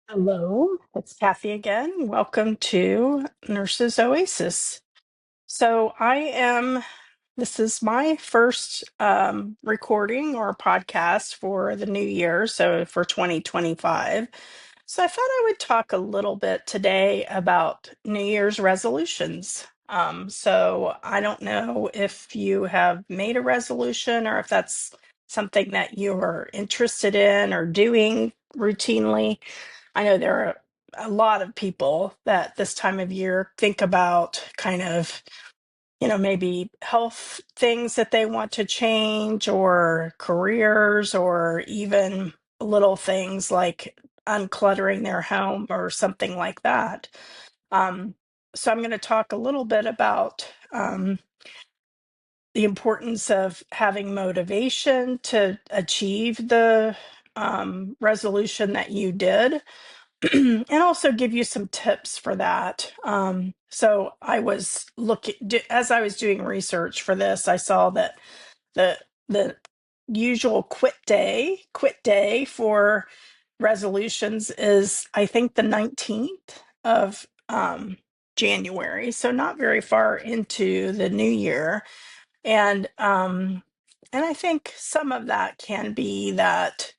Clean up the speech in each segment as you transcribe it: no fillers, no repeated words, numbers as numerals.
Hello, it's Kathy again. Welcome to Nurses Oasis. This is my first recording or podcast for the new year, so for 2025. So I thought I would talk a little bit today about New Year's resolutions. So I don't know if you have made a resolution or if that's something that you're interested in or doing routinely. I know there are a lot of people that this time of year think about kind of, maybe health things that they want to change or careers or even little things like uncluttering their home or something like that. Um, so I'm going to talk a little bit about the importance of having motivation to achieve the resolution that you did and also give you some tips for that. So I was as I was doing research for this, I saw that the the usual quit day for resolutions is, I think, the 19th of January, so not very far into the new year. And I think some of that can be that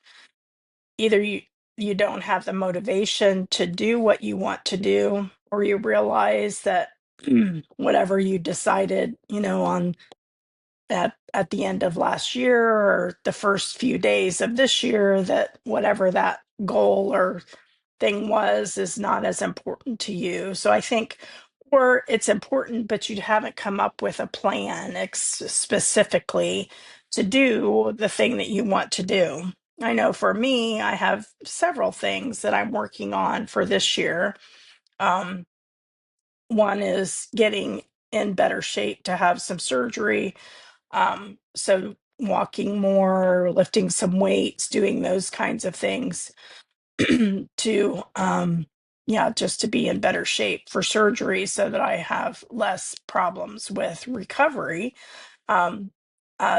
either you don't have the motivation to do what you want to do, or you realize that whatever you decided, on at the end of last year or the first few days of this year, that whatever that goal or thing was is not as important to you. So I think, or it's important, but you haven't come up with a plan specifically to do the thing that you want to do. I know for me, I have several things that I'm working on for this year. Um, One is getting in better shape to have some surgery. So walking more, lifting some weights, doing those kinds of things to yeah, just to be in better shape for surgery so that I have less problems with recovery. um,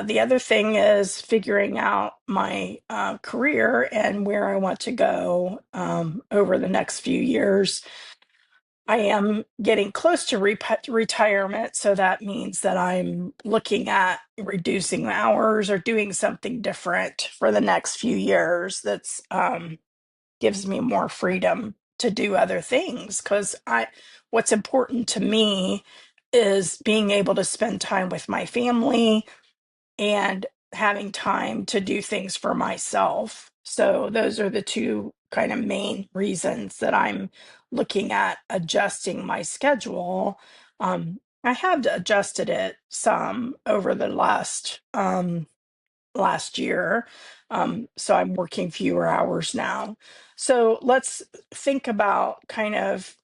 the other thing is figuring out my career and where I want to go over the next few years. I am getting close to retirement, so that means that I'm looking at reducing hours or doing something different for the next few years that's gives me more freedom to do other things, because I what's important to me is being able to spend time with my family and having time to do things for myself. So those are the two kind of main reasons that I'm looking at adjusting my schedule. I have adjusted it some over the last year. So I'm working fewer hours now. So let's think about kind of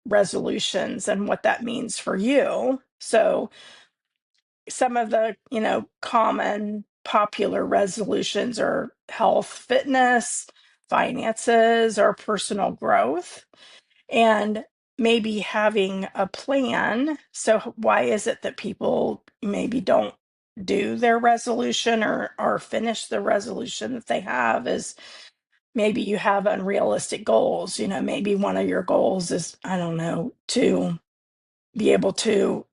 resolutions and what that means for you. So some of the, common popular resolutions are health, fitness, finances, or personal growth, and maybe having a plan. So why is it that people maybe don't do their resolution or finish the resolution that they have? Is maybe you have unrealistic goals. Maybe one of your goals is, I don't know, to be able to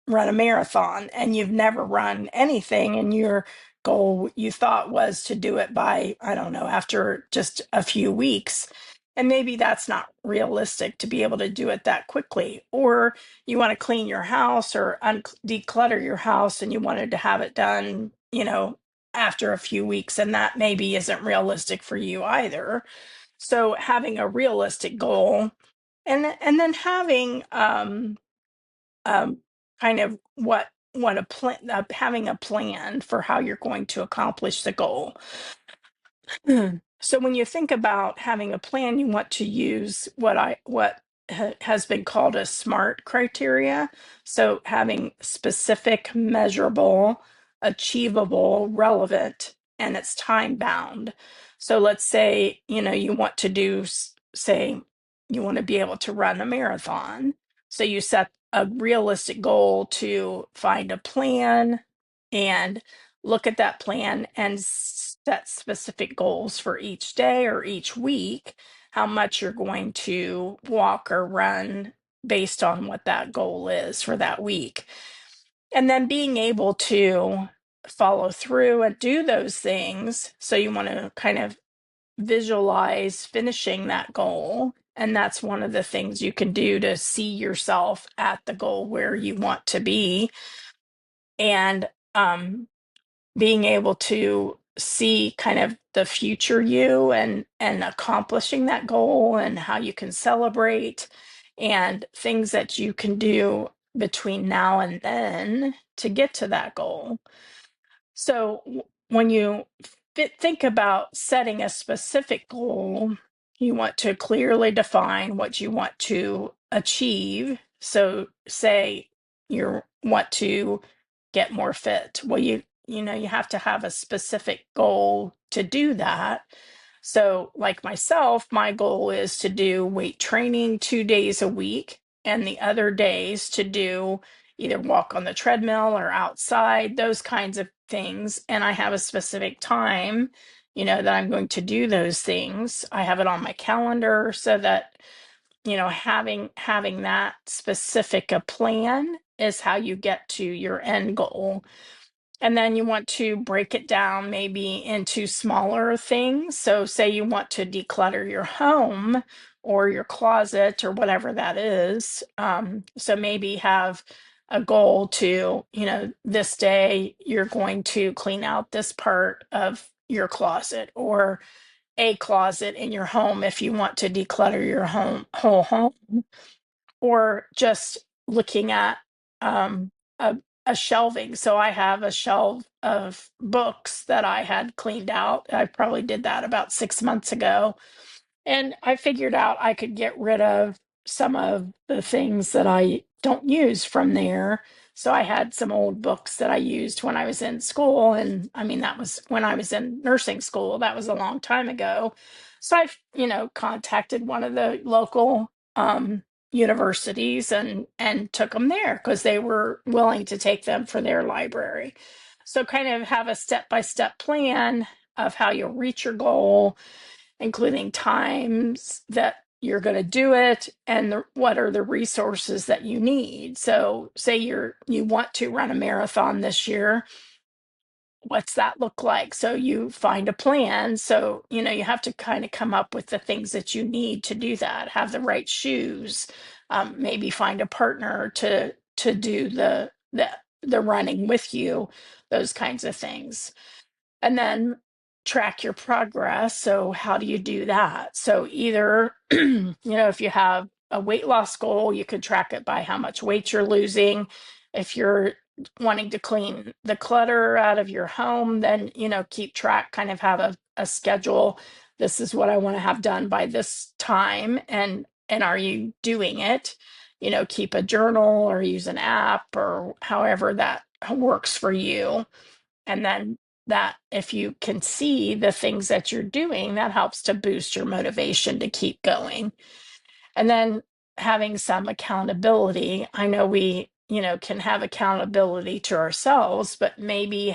run a marathon, and you've never run anything, and your goal you thought was to do it by, I don't know, after just a few weeks. And maybe that's not realistic to be able to do it that quickly. Or you want to clean your house or declutter your house, and you wanted to have it done, after a few weeks, and that maybe isn't realistic for you either. So having a realistic goal, and then having um, kind of what a plan, having a plan for how you're going to accomplish the goal. So when you think about having a plan, you want to use what has been called a SMART criteria. So having specific, measurable, achievable, relevant, and it's time bound. So let's say, you want to do, say, you want to be able to run a marathon. So you set a realistic goal to find a plan and look at that plan and set specific goals for each day or each week how much you're going to walk or run based on what that goal is for that week. And then being able to follow through and do those things. So you want to kind of visualize finishing that goal. And that's one of the things you can do to see yourself at the goal where you want to be. And being able to see kind of the future you and accomplishing that goal and how you can celebrate and things that you can do between now and then to get to that goal. So when you think about setting a specific goal, you want to clearly define what you want to achieve. So say you want to get more fit. Well, you have to have a specific goal to do that. So like myself, my goal is to do weight training 2 days a week and the other days to do either walk on the treadmill or outside, those kinds of things. And I have a specific time, that I'm going to do those things. I have it on my calendar so that, having that specific a plan is how you get to your end goal. And then you want to break it down maybe into smaller things. So, say you want to declutter your home or your closet or whatever that is. So, maybe have a goal to, this day you're going to clean out this part of your closet or a closet in your home if you want to declutter your whole home, or just looking at a, a shelving. So I have a shelf of books that I had cleaned out. I probably did that about 6 months ago. And I figured out I could get rid of some of the things that I don't use from there. So I had some old books that I used when I was in school. And I mean, that was when I was in nursing school. That was a long time ago. So I've, contacted one of the local universities and took them there because they were willing to take them for their library. So kind of have a step-by-step plan of how you'll reach your goal, including times that you're going to do it and what are the resources that you need. So say you want to run a marathon this year, what's that look like? So you find a plan. So, you have to kind of come up with the things that you need to do that, have the right shoes, maybe find a partner to do the running with you, those kinds of things. And then track your progress. So how do you do that? So either, if you have a weight loss goal, you could track it by how much weight you're losing. If you're wanting to clean the clutter out of your home, then, keep track, kind of have a schedule. This is what I want to have done by this time. And are you doing it? Keep a journal or use an app or however that works for you. And then that if you can see the things that you're doing, that helps to boost your motivation to keep going. And then having some accountability. I know we, can have accountability to ourselves, but maybe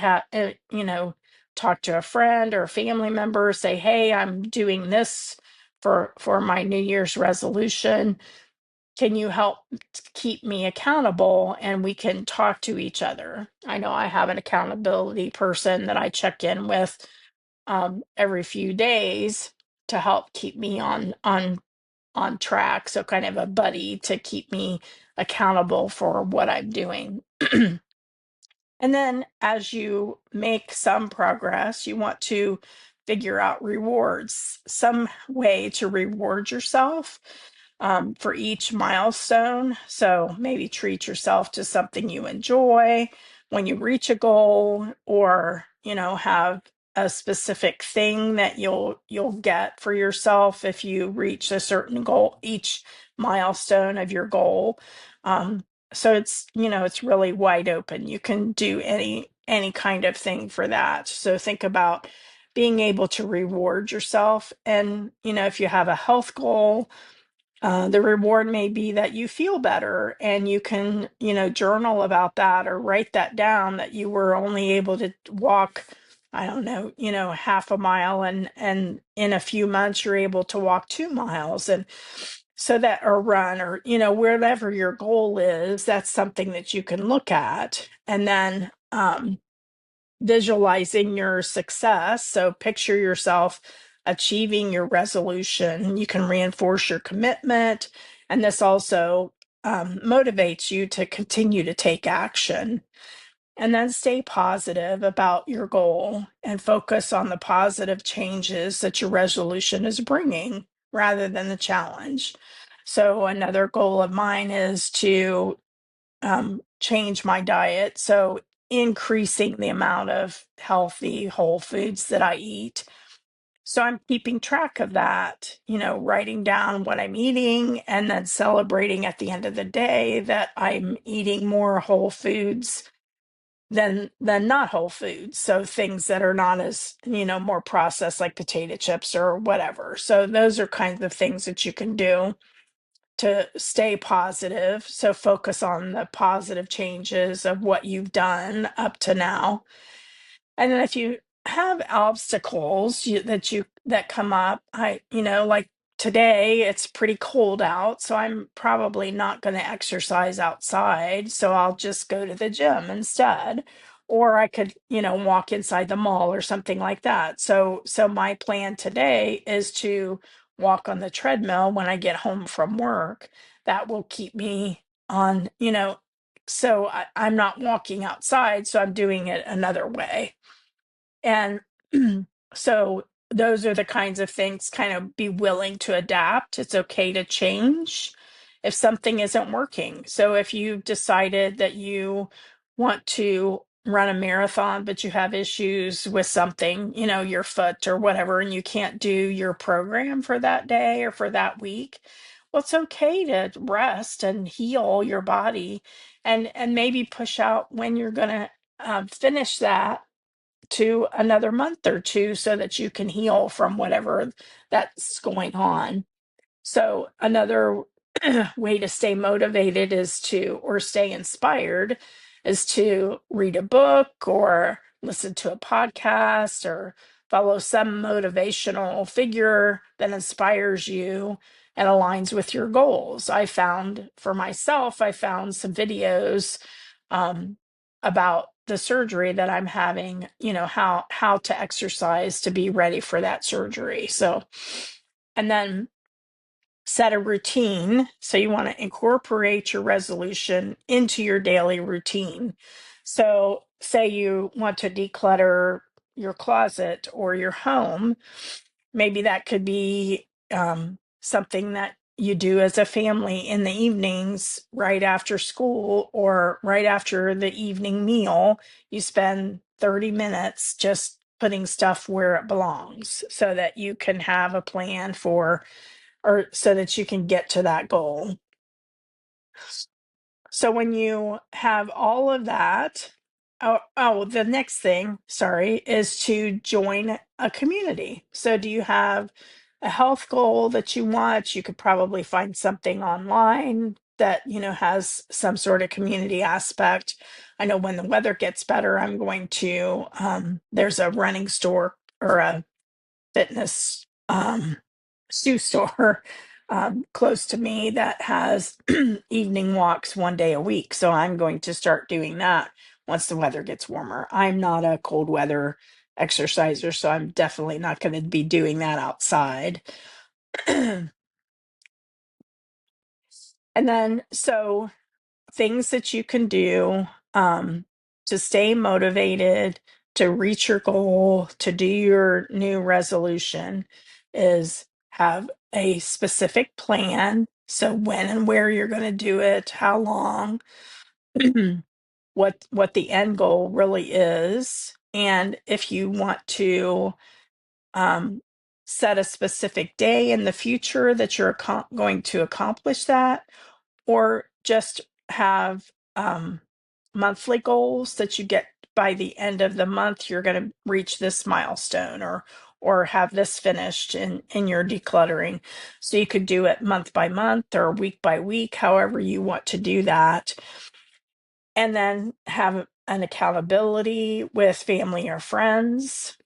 talk to a friend or a family member, say, hey, I'm doing this for my New Year's resolution. Can you help keep me accountable, and we can talk to each other? I know I have an accountability person that I check in with every few days to help keep me on track. So kind of a buddy to keep me accountable for what I'm doing. And then as you make some progress, you want to figure out rewards, some way to reward yourself for each milestone. So maybe treat yourself to something you enjoy when you reach a goal, or, have a specific thing that you'll get for yourself if you reach a certain goal, each milestone of your goal. So it's really wide open. You can do any kind of thing for that. So think about being able to reward yourself. And if you have a health goal, the reward may be that you feel better, and you can journal about that or write that down, that you were only able to walk I don't know, half a mile, and in a few months you're able to walk 2 miles, and so that, or run, or wherever your goal is, that's something that you can look at. And then visualizing your success. So picture yourself achieving your resolution. You can reinforce your commitment. And this also motivates you to continue to take action. And then stay positive about your goal and focus on the positive changes that your resolution is bringing rather than the challenge. So, another goal of mine is to change my diet. So, increasing the amount of healthy whole foods that I eat. So, I'm keeping track of that, writing down what I'm eating and then celebrating at the end of the day that I'm eating more whole foods than not whole foods. So, things that are not as, more processed, like potato chips or whatever. So, those are kinds of things that you can do to stay positive. So focus on the positive changes of what you've done up to now. And then if you have obstacles that come up, like today it's pretty cold out, so I'm probably not going to exercise outside, so I'll just go to the gym instead. Or I could, walk inside the mall or something like that. So my plan today is to walk on the treadmill when I get home from work. That will keep me on, so I'm not walking outside, so I'm doing it another way. And so those are the kinds of things, kind of be willing to adapt. It's okay to change if something isn't working. So if you've decided that you want to run a marathon, but you have issues with something, your foot or whatever, and you can't do your program for that day or for that week, well, it's okay to rest and heal your body, and maybe push out when you're going to finish that to another month or two so that you can heal from whatever that's going on. So another way to stay motivated or stay inspired is to read a book or listen to a podcast or follow some motivational figure that inspires you and aligns with your goals. I found some videos um, about the surgery that I'm having, how to exercise to be ready for that surgery. So, and then set a routine. So you want to incorporate your resolution into your daily routine. So, say you want to declutter your closet or your home, maybe that could be something that you do as a family in the evenings right after school or right after the evening meal. You spend 30 minutes just putting stuff where it belongs so that you can have a plan or so that you can get to that goal. So when you have all of that, the next thing, sorry, is to join a community. So do you have a health goal that you want? You could probably find something online that, has some sort of community aspect. I know when the weather gets better, I'm going to, there's a running store or a fitness shoe store close to me that has evening walks 1 day a week. So I'm going to start doing that once the weather gets warmer. I'm not a cold weather exerciser, so I'm definitely not going to be doing that outside. And then, so things that you can do to stay motivated, to reach your goal, to do your new resolution is have a specific plan. So when and where you're going to do it, how long, what the end goal really is, and if you want to um, set a specific day in the future that you're going to accomplish that, or just have monthly goals that you get by the end of the month. You're going to reach this milestone or have this finished in your decluttering. So you could do it month by month or week by week, however you want to do that. And then have an accountability with family or friends,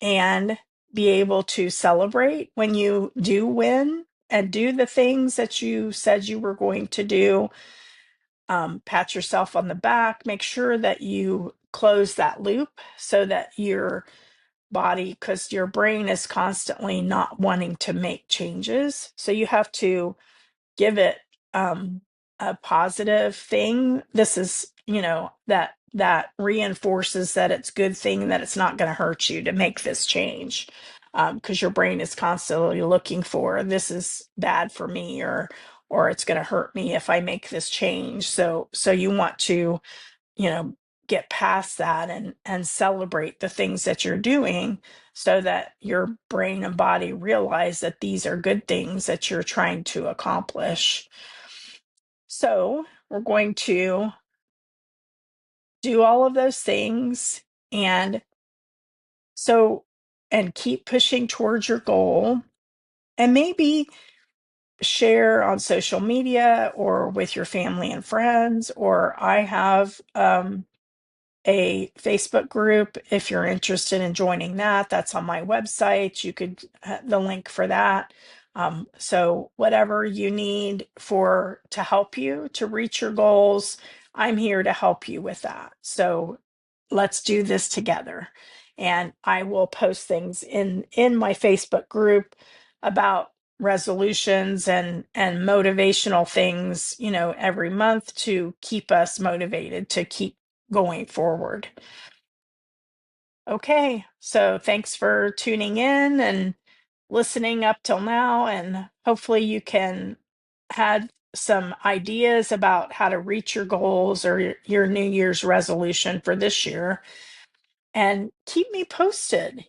and be able to celebrate when you do win and do the things that you said you were going to do. Pat yourself on the back, make sure that you close that loop so that your body, because your brain is constantly not wanting to make changes. So you have to give it a positive thing. This is, that reinforces that it's good thing, that it's not going to hurt you to make this change, because your brain is constantly looking for, this is bad for me, or it's going to hurt me if I make this change. So you want to, you know get past that and celebrate the things that you're doing, so that your brain and body realize that these are good things that you're trying to accomplish. So we're going to do all of those things, and so and keep pushing towards your goal, and maybe share on social media or with your family and friends. Or I have a Facebook group. If you're interested in joining that, that's on my website. You could the link for that. So whatever you need for to help you to reach your goals, I'm here to help you with that. So let's do this together. And I will post things in my Facebook group about resolutions and motivational things, every month, to keep us motivated to keep going forward. Okay, so thanks for tuning in and listening up till now, and hopefully you can had some ideas about how to reach your goals or your New Year's resolution for this year. And keep me posted.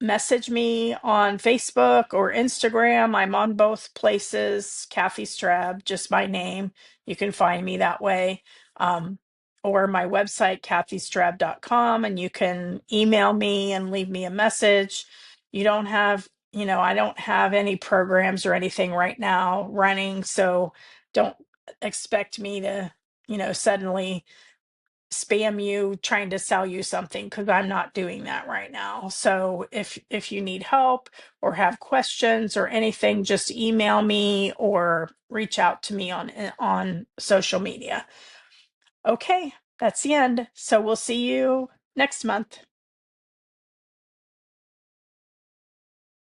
Message me on Facebook or Instagram. I'm on both places. Kathy Strab, just my name. You can find me that way. Or my website, kathystrab.com, and you can email me and leave me a message. You don't have, I don't have any programs or anything right now running, so don't expect me to, suddenly spam you trying to sell you something, because I'm not doing that right now. So if you need help or have questions or anything, just email me or reach out to me on social media. Okay, that's the end. So we'll see you next month.